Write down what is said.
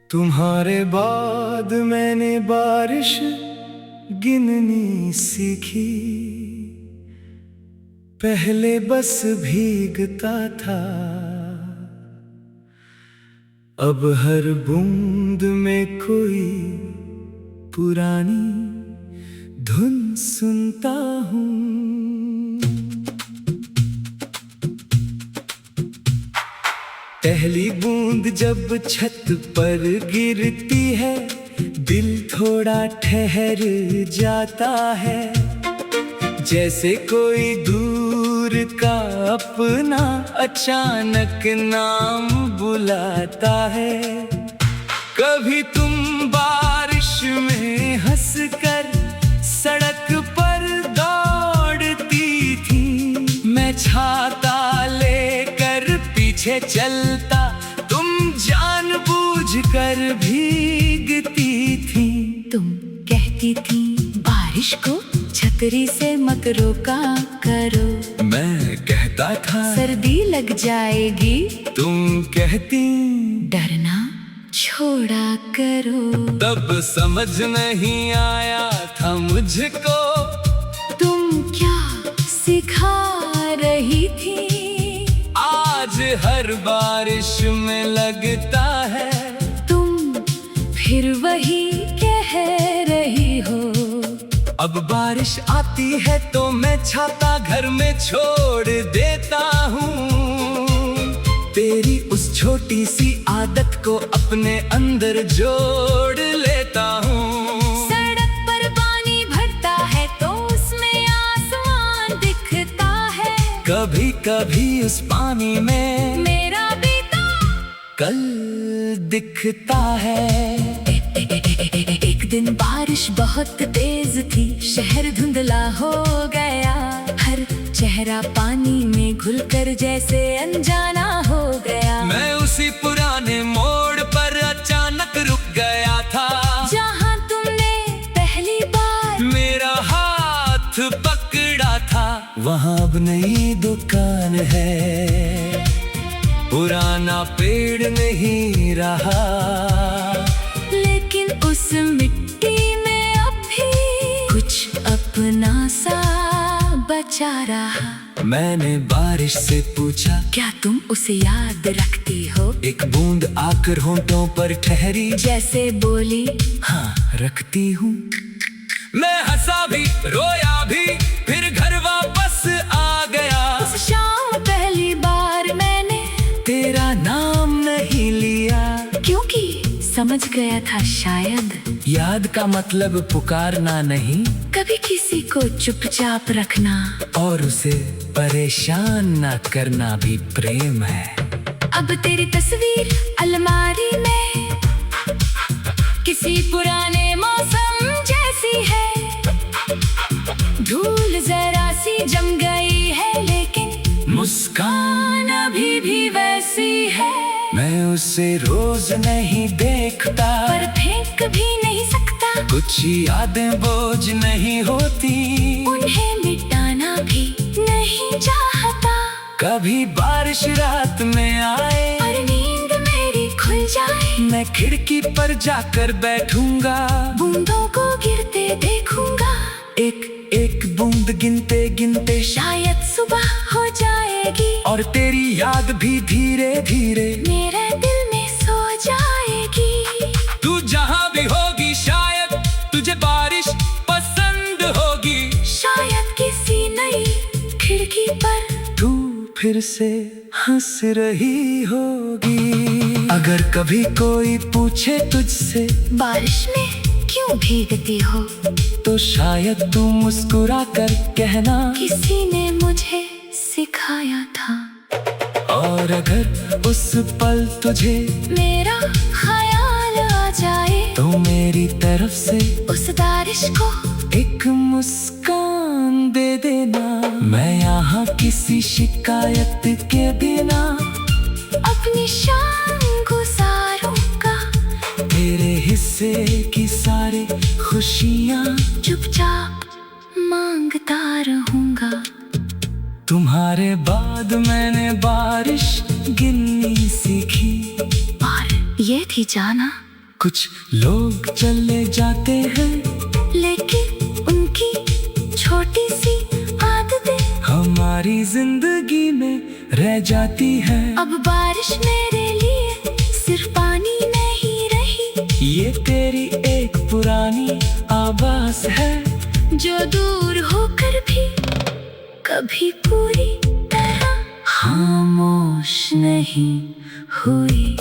तुम्हारे बाद मैंने बारिश गिननी सीखी। पहले बस भीगता था, अब हर बूंद में कोई पुरानी धुन सुनता हूँ। पहली बूंद जब छत पर गिरती है, दिल थोड़ा ठहर जाता है। जैसे कोई दूर का अपना अचानक नाम बुलाता है। कभी तुम बारिश में हंसकर सड़क पर दौड़ती थी, मैं छाता लेकर पीछे चलता, तुम जानबूझकर भीगती थी। तुम कहती थी बारिश को छतरी से मत रोका करो, मैं कहता था सर्दी लग जाएगी, तुम कहती डरना छोड़ा करो। तब समझ नहीं आया था मुझको, तुम क्या सिखा रही थी। आज हर बारिश में लगता है तुम फिर वही कह रही हो। अब बारिश आती है तो मैं छाता घर में छोड़ देता हूँ। तेरी उस छोटी सी आदत को अपने अंदर जोड़ लेता हूँ। सड़क पर पानी भरता है तो उसमें आसमान दिखता है। कभी कभी उस पानी में मेरा बीता कल दिखता है। एक दिन बारिश बहुत तेज थी, शहर धुंधला हो गया। हर चेहरा पानी में घुलकर जैसे अनजाना हो गया। मैं उसी पुराने मोड़ पर अचानक रुक गया था, जहाँ तुमने पहली बार मेरा हाथ पकड़ा था। वहाँ अब नई दुकान है, पुराना पेड़ नहीं रहा, लेकिन उस मिट्टी में अब भी कुछ अपना सा बचा रहा। मैंने बारिश से पूछा, क्या तुम उसे याद रखती हो। एक बूंद आकर होंठों पर ठहरी, जैसे बोली हाँ रखती हूँ। मैं हंसा भी रोया भी, फिर घर वापस आ गया। उस शाम पहली बार मैंने तेरा नाम नहीं लिया, क्योंकि समझ गया था शायद याद का मतलब पुकारना नहीं, कभी किसी को चुपचाप रखना और उसे परेशान ना करना भी प्रेम है। अब तेरी तस्वीर अलमारी में किसी पुराने मौसम जैसी है। धूल जरा सी जम गई है, लेकिन मुस्कान अभी भी वैसी है। मैं उसे रोज नहीं देखता, पर फेंक भी नहीं सकता। कुछ यादें बोझ नहीं होती, उन्हें मिटाना भी नहीं चाहता। कभी बारिश रात में आए और नींद मेरी खुल जाए, मैं खिड़की पर जाकर बैठूंगा, बूंदों को गिरते देखूंगा। एक एक बूंद गिनते गिनते शायद सुबह हो जाएगी, और तेरी याद भी धीरे धीरे मेरे दिल में सो जाएगी। तू जहाँ भी होगी शायद तुझे बारिश पसंद होगी। शायद किसी नई खिड़की पर तू फिर से हंस रही होगी। अगर कभी कोई पूछे तुझसे बारिश में क्यों भीगती हो, तो शायद तू मुस्कुरा कर कहना किसी ने मुझे सिखाया था। और अगर उस पल तुझे मेरा ख्याल आ जाए, तो मेरी तरफ से उस बारिश को एक मुस्कान दे देना। मैं यहाँ किसी शिकायत के बिना अपनी शाम गुजारूंगा। तेरे हिस्से की सारी खुशियाँ चुपचाप मांगता रहूंगा। तुम्हारे बाद मैंने बारिश गिननी सीखी। और ये थी जाना कुछ लोग चले जाते हैं, लेकिन उनकी छोटी सी आदतें हमारी जिंदगी में रह जाती है। अब बारिश मेरे लिए सिर्फ पानी नहीं रही, ये तेरी एक पुरानी आवाज़ है, जो दूर होकर भी कभी पूरी तरह खामोश नहीं हुई।